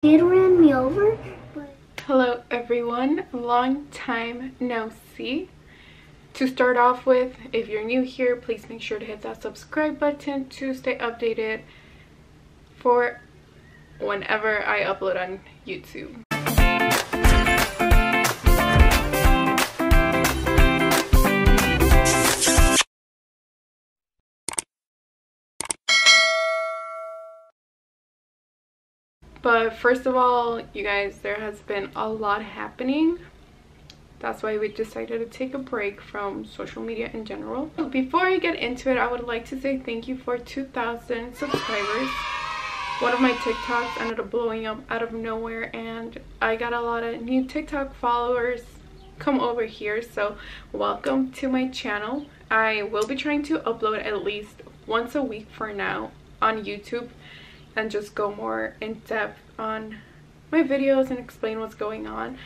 It ran me over, but... Hello everyone, long time no see. To start off with, if you're new here, please make sure to hit that subscribe button to stay updated for whenever I upload on YouTube. But first of all, you guys, there has been a lot happening. That's why we decided to take a break from social media in general. Before I get into it, I would like to say thank you for 2,000 subscribers. One of my TikToks ended up blowing up out of nowhere and I got a lot of new TikTok followers come over here. So welcome to my channel. I will be trying to upload at least once a week for now on YouTube and just go more in depth on my videos and explain what's going on.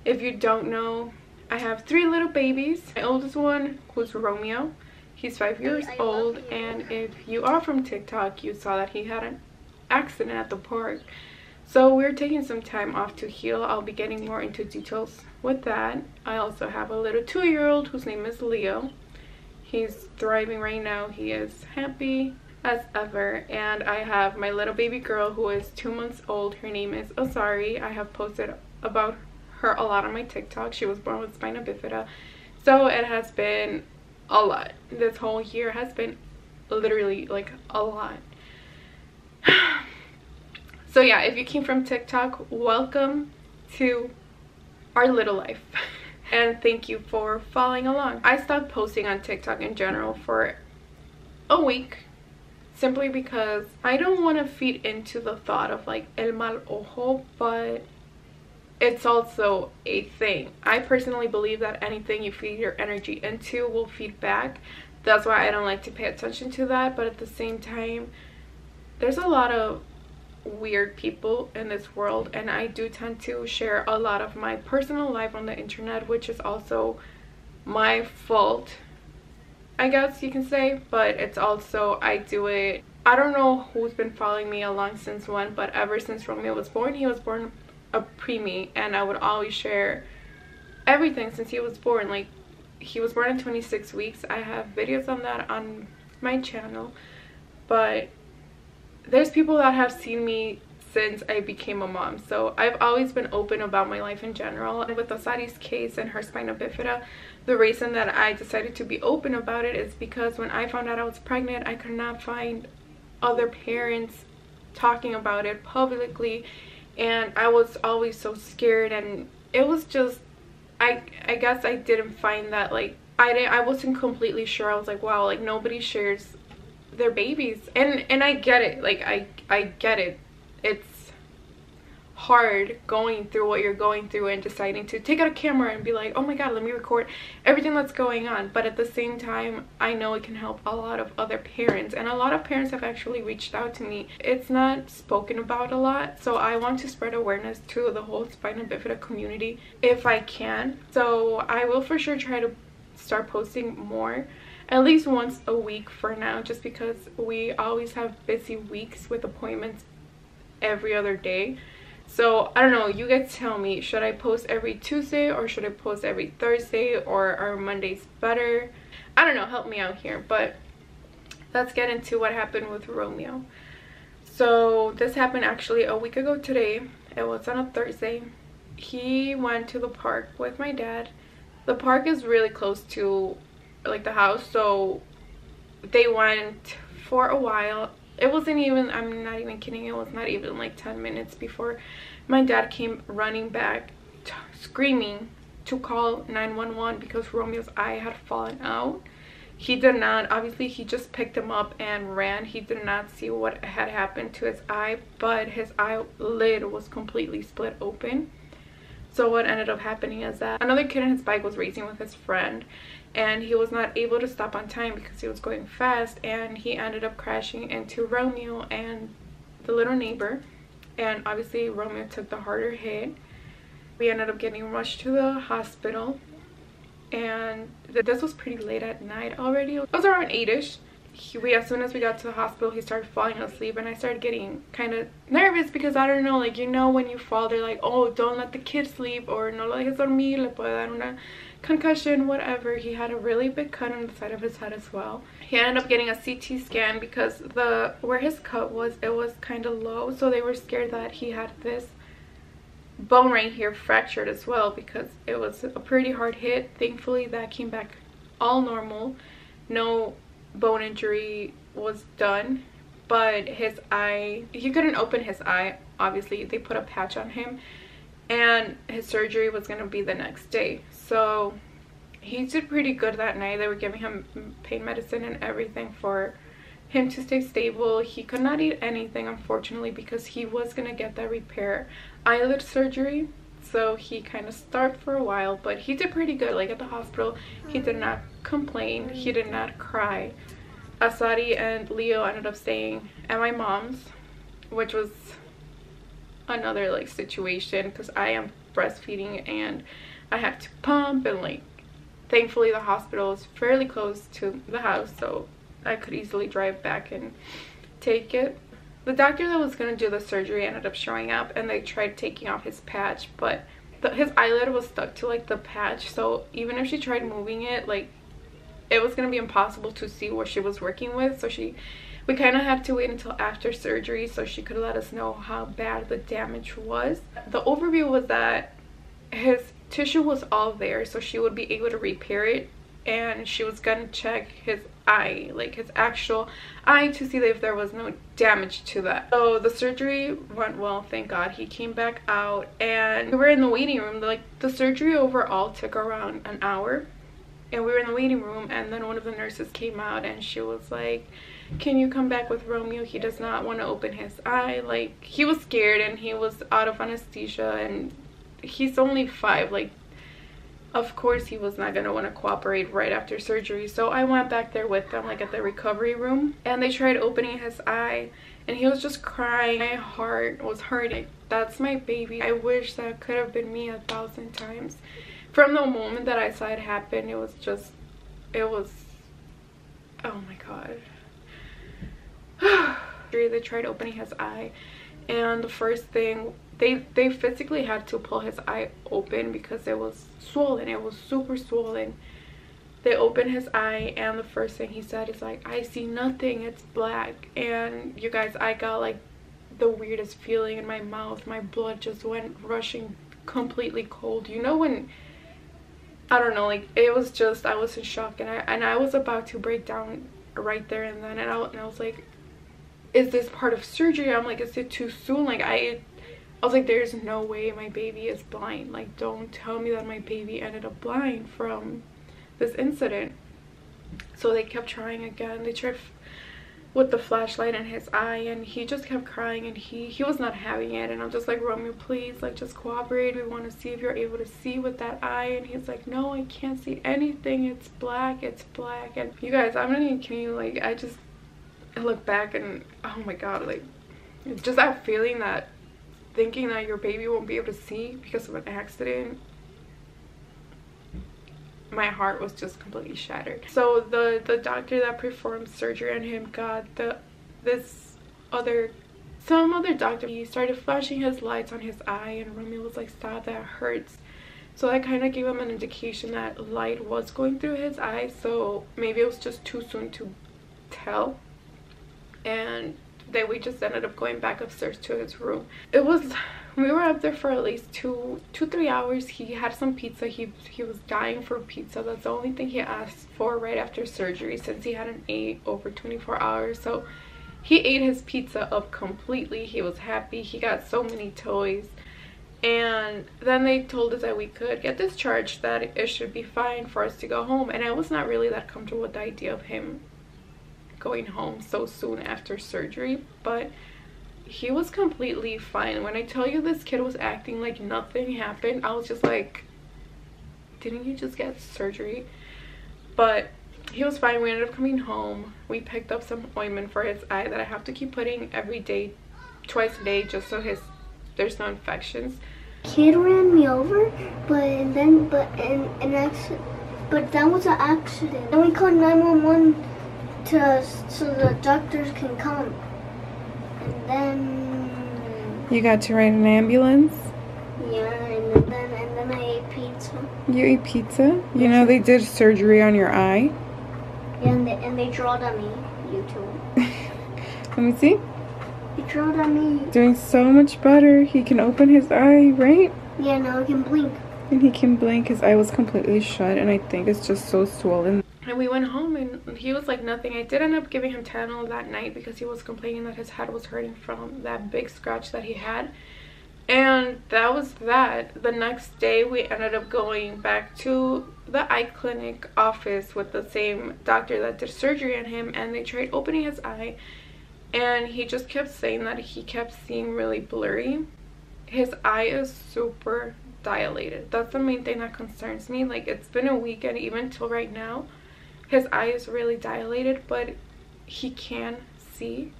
If you don't know, I have 3 little babies. My oldest one, who's Romeo, he's 5 years old, and if you are from TikTok, you saw that he had an accident at the park. So we're taking some time off to heal. I'll be getting more into details with that. I also have a little 2-year-old whose name is Leo. He's thriving right now. He is happy as ever. And I have my little baby girl who is 2 months old. Her name is Azari. I have posted about her a lot on my TikTok. She was born with spina bifida, so it has been a lot. This whole year has been literally like a lot. So yeah, if you came from TikTok, welcome to our little life and thank you for following along. I stopped posting on TikTok in general for a week simply because I don't want to feed into the thought of like el mal ojo, but it's also a thing. I personally believe that anything you feed your energy into will feed back. That's why I don't like to pay attention to that. But at the same time, there's a lot of weird people in this world, and I do tend to share a lot of my personal life on the internet, which is also my fault, I guess you can say. But it's also, I do it, I don't know who's been following me along since when, but ever since Romeo was born, he was born a preemie, and I would always share everything since he was born. Like, he was born in 26 weeks. I have videos on that on my channel, but there's people that have seen me since I became a mom, so I've always been open about my life in general. And with Azari's case and her spina bifida, the reason that I decided to be open about it is because when I found out I was pregnant, I could not find other parents talking about it publicly, and I was always so scared. And it was just, I guess I didn't find that, like, I wasn't completely sure. I was like, wow, like nobody shares their babies. And I get it, like I get it. It's hard going through what you're going through and deciding to take out a camera and be like, oh my god, let me record everything that's going on. But at the same time, I know it can help a lot of other parents, and a lot of parents have actually reached out to me. It's not spoken about a lot, so I want to spread awareness to the whole spina bifida community if I can. So I will for sure try to start posting more, at least once a week for now, just because we always have busy weeks with appointments every other day. So I don't know, you guys tell me, should I post every Tuesday or should I post every Thursday, or are Mondays better? I don't know, help me out here. But let's get into what happened with Romeo. So this happened actually a week ago today. It was on a Thursday. He went to the park with my dad. The park is really close to like the house, so they went for a while. It wasn't even, I'm not even kidding, it was not even like 10 minutes before my dad came running back screaming to call 911 because Romeo's eye had fallen out. He did not, obviously he just picked him up and ran. He did not see what had happened to his eye, but his eyelid was completely split open. So what ended up happening is that another kid on his bike was racing with his friend, and he was not able to stop on time because he was going fast, and he ended up crashing into Romeo and the little neighbor. And obviously Romeo took the harder hit. We ended up getting rushed to the hospital, and this was pretty late at night already. It was around 8ish. as soon as we got to the hospital, he started falling asleep, and I started getting kind of nervous because I don't know, like, you know, when you fall, they're like, oh, don't let the kid sleep, or no lo dejes dormir, le puede dar una concussion, whatever. He had a really big cut on the side of his head as well. He ended up getting a CT scan because where his cut was, it was kind of low, so they were scared that he had this bone right here fractured as well, because it was a pretty hard hit. Thankfully that came back all normal, no bone injury was done. But his eye, he couldn't open his eye, obviously. They put a patch on him, and his surgery was going to be the next day. So he did pretty good that night. They were giving him pain medicine and everything for him to stay stable. He could not eat anything, unfortunately, because he was going to get that repair eyelid surgery. So he kind of starved for a while, but he did pretty good. Like, at the hospital, he did not complain. He did not cry. Azari and Leo ended up staying at my mom's, which was another like situation because I am breastfeeding and I had to pump, and like thankfully the hospital is fairly close to the house, so I could easily drive back and take it. The doctor that was going to do the surgery ended up showing up, and they tried taking off his patch, but his eyelid was stuck to like the patch, so even if she tried moving it, like it was going to be impossible to see what she was working with. So we kind of had to wait until after surgery so she could let us know how bad the damage was. The overview was that his tissue was all there, so she would be able to repair it, and she was going to check his eye, like his actual eye, to see if there was no damage to that. So the surgery went well, thank God. He came back out, and we were in the waiting room. Like, the surgery overall took around an hour. And we were in the waiting room, and then one of the nurses came out, and she was like, can you come back with Romeo? He does not want to open his eye. Like, he was scared, and he was out of anesthesia, and he's only 5. Like, of course he was not going to want to cooperate right after surgery. So I went back there with them, like at the recovery room, and they tried opening his eye, and he was just crying. My heart was hurting. That's my baby. I wish that could have been me 1,000 times. From the moment that I saw it happen, it was, oh my God. They tried opening his eye, and the first thing, they physically had to pull his eye open because it was swollen. It was super swollen. They opened his eye, and the first thing he said is like, I see nothing, it's black. And you guys, I got like the weirdest feeling in my mouth. My blood just went rushing completely cold. You know when, I don't know, like, it was just, I was in shock, and I was about to break down right there and then, and I was like, is this part of surgery? I'm like, is it too soon? Like, I was like, there's no way my baby is blind. Like, don't tell me that my baby ended up blind from this incident. So they kept trying again. They tried with the flashlight in his eye, and he just kept crying, and he was not having it. And I'm just like, Romeo, please, like, just cooperate. We want to see if you're able to see with that eye. And he's like, no, I can't see anything, it's black, it's black. And you guys, I'm not even kidding you, like, I look back and oh my God, like, it's just that feeling, that thinking that your baby won't be able to see because of an accident. My heart was just completely shattered. So the doctor that performed surgery on him got some other doctor. He started flashing his lights on his eye, and Romeo was like, stop, that hurts. So that kind of gave him an indication that light was going through his eye, so maybe it was just too soon to tell. And then we just ended up going back upstairs to his room. We were up there for at least 2-3 hours. He had some pizza. He was dying for pizza. That's the only thing he asked for right after surgery, since he hadn't ate over 24 hours. So he ate his pizza up completely. He was happy. He got so many toys. And then they told us that we could get discharged, that it should be fine for us to go home. And I was not really that comfortable with the idea of him going home so soon after surgery, but he was completely fine. When I tell you this kid was acting like nothing happened, I was just like, didn't you just get surgery? But he was fine. We ended up coming home. We picked up some ointment for his eye that I have to keep putting every day, twice a day, just so there's no infections. Kid ran me over, but that was an accident. Then we called 911 so the doctors can come. And then You got to ride an ambulance? yeah, and then I ate pizza. You ate pizza? You know they did surgery on your eye? Yeah, and they drawed on me. You too. Let me see. They drawed on me. Doing so much better. He can open his eye, right? Yeah, now I can blink. And he can blink. His eye was completely shut, and I think it's just so swollen. And we went home, and he was like nothing. I did end up giving him Tylenol that night because he was complaining that his head was hurting from that big scratch that he had. And that was that. The next day, we ended up going back to the eye clinic office with the same doctor that did surgery on him, and they tried opening his eye, and he just kept saying that he kept seeing really blurry. His eye is super dilated. That's the main thing that concerns me. Like, it's been a week, and even till right now, his eye is really dilated, but he can see.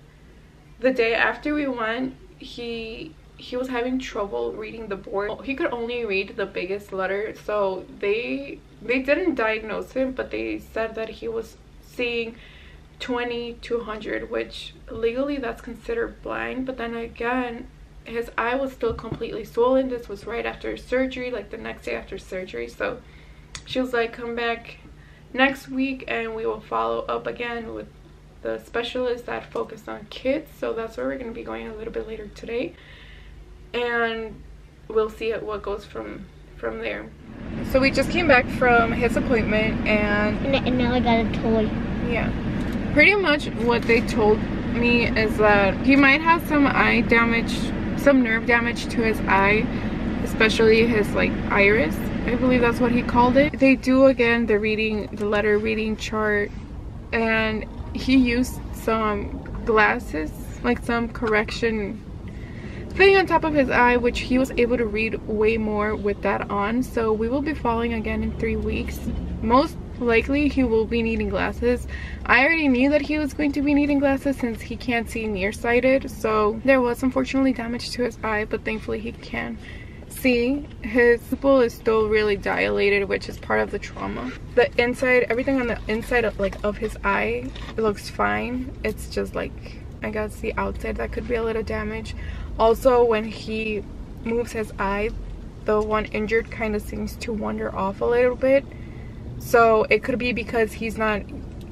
The day after we went, he was having trouble reading the board. He could only read the biggest letter, so they didn't diagnose him, but they said that he was seeing 20/200, which legally that's considered blind. But then again, his eye was still completely swollen. This was right after surgery, like the next day after surgery. So she was like, come back next week and we will follow up again with the specialist that focused on kids. So that's where we're going to be going a little bit later today, and we'll see what goes from there. So we just came back from his appointment, and now I got a toy. yeah, pretty much what they told me is that he might have some eye damage, some nerve damage to his eye, especially his like iris. I believe that's what he called it. They do again the letter reading chart, and he used some glasses, like some correction thing on top of his eye, which he was able to read way more with that on. So we will be following again in 3 weeks. Most likely he will be needing glasses. I already knew that he was going to be needing glasses since he can't see nearsighted. So there was unfortunately damage to his eye, but thankfully he can see. His pupil is still really dilated, which is part of the trauma. The inside, everything on the inside of his eye looks fine. It's just like, I guess the outside that could be a little damage. Also, when he moves his eye, the one injured kind of seems to wander off a little bit. So it could be because he's not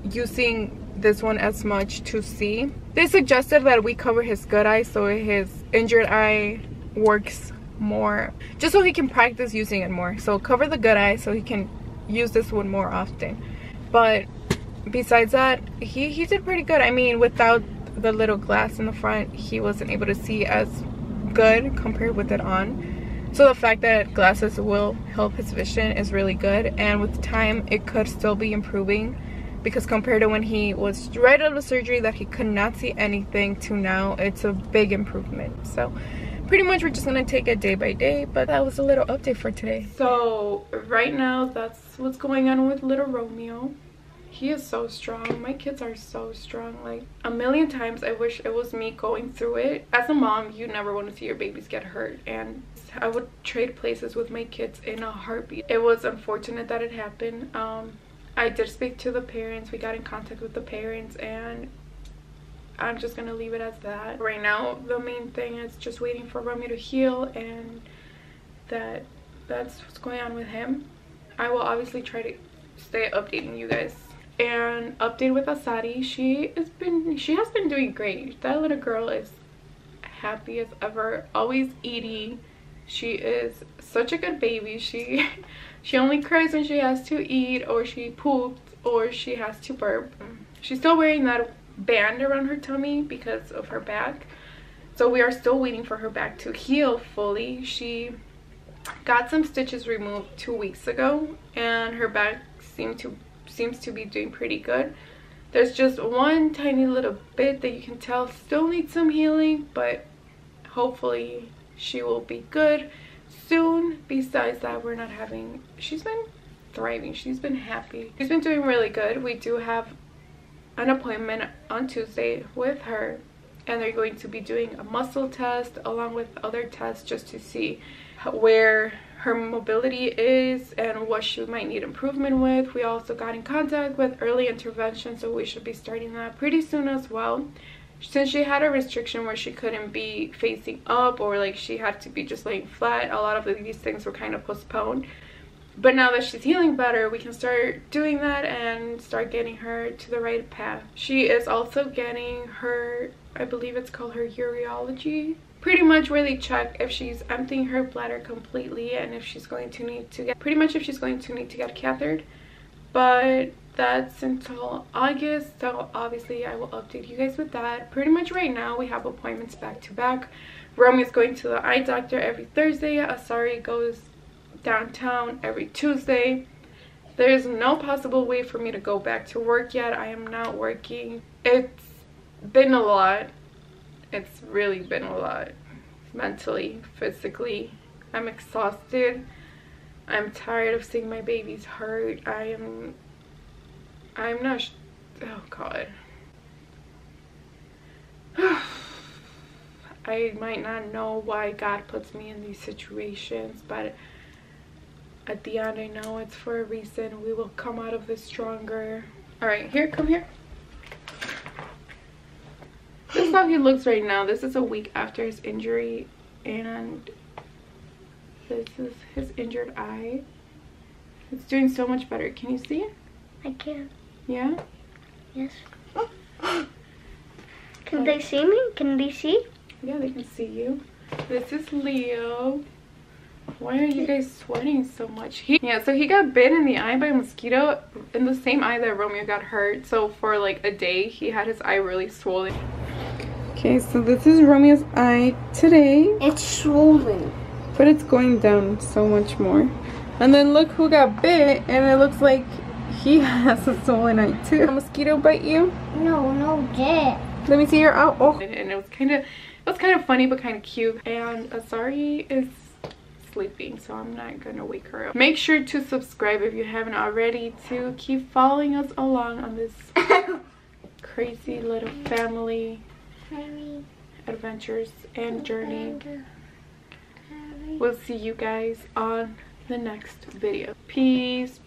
using this one as much to see. They suggested that we cover his good eye so his injured eye works more, just so he can practice using it more. So cover the good eye so he can use this one more often. But besides that, he did pretty good. I mean, without the little glass in the front, he wasn't able to see as good compared with it on. So the fact that glasses will help his vision is really good, and with time it could still be improving, because compared to when he was right out of surgery that he could not see anything to now, it's a big improvement. So pretty much we're just gonna take it day by day, but that was a little update for today. So right now that's what's going on with little Romeo. He is so strong. My kids are so strong. Like, a million times I wish it was me going through it. As a mom, you never want to see your babies get hurt, and I would trade places with my kids in a heartbeat. It was unfortunate that it happened. I did speak to the parents. We got in contact with the parents, and I'm just gonna leave it as that. Right now, the main thing is just waiting for Romeo to heal, and that's what's going on with him. I will obviously try to stay updating you guys. And update with Azari, she has been doing great. That little girl is happy as ever, always eating. She is such a good baby. She only cries when she has to eat, or she pooped, or she has to burp. She's still wearing that band around her tummy because of her back, so we are still waiting for her back to heal fully. She got some stitches removed 2 weeks ago, and her back seems to be doing pretty good. There's just one tiny little bit that you can tell still needs some healing, but hopefully she will be good soon. Besides that, she's been thriving. She's been happy. She's been doing really good. We do have an appointment on Tuesday with her and they're going to be doing a muscle test along with other tests just to see where her mobility is and what she might need improvement with. We also got in contact with early intervention, so we should be starting that pretty soon as well. Since she had a restriction where she couldn't be facing up, or like she had to be just laying flat, a lot of these things were kind of postponed. But now that she's healing better, we can start doing that and start getting her to the right path. She is also getting her, I believe it's called her urology, pretty much where they check if she's emptying her bladder completely and if she's going to need to get, pretty much if she's going to need to get cathetered. But that's until August, so obviously I will update you guys with that. Pretty much right now we have appointments back to back. Romeo's going to the eye doctor every Thursday. Azari goes downtown every Tuesday. There's no possible way for me to go back to work yet. I am not working. It's been a lot. It's really been a lot, mentally, physically. I'm exhausted. I'm tired of seeing my babies hurt. I'm not oh god. I might not know why God puts me in these situations, but at the end I know it's for a reason. We will come out of this stronger. All right, here, come here. This is how he looks right now. This is a week after his injury, and this is his injured eye. It's doing so much better. Can you see it? I can. Yeah? Yes. Can they see me? Can they see? Yeah, they can see you. This is Leo. Why are you guys sweating so much? Yeah, so he got bit in the eye by a mosquito in the same eye that Romeo got hurt. So for like a day, he had his eye really swollen. Okay, so this is Romeo's eye today. It's swollen. But it's going down so much more. And then look who got bit, and it looks like he has a swollen eye too. A mosquito bite you? No, Dad. Let me see your eye. Oh, and it was kind of funny but kind of cute. And Azari is sleeping, so I'm not gonna wake her up. Make sure to subscribe if you haven't already to keep following us along on this crazy little family adventures and journey. We'll see you guys on the next video. Peace.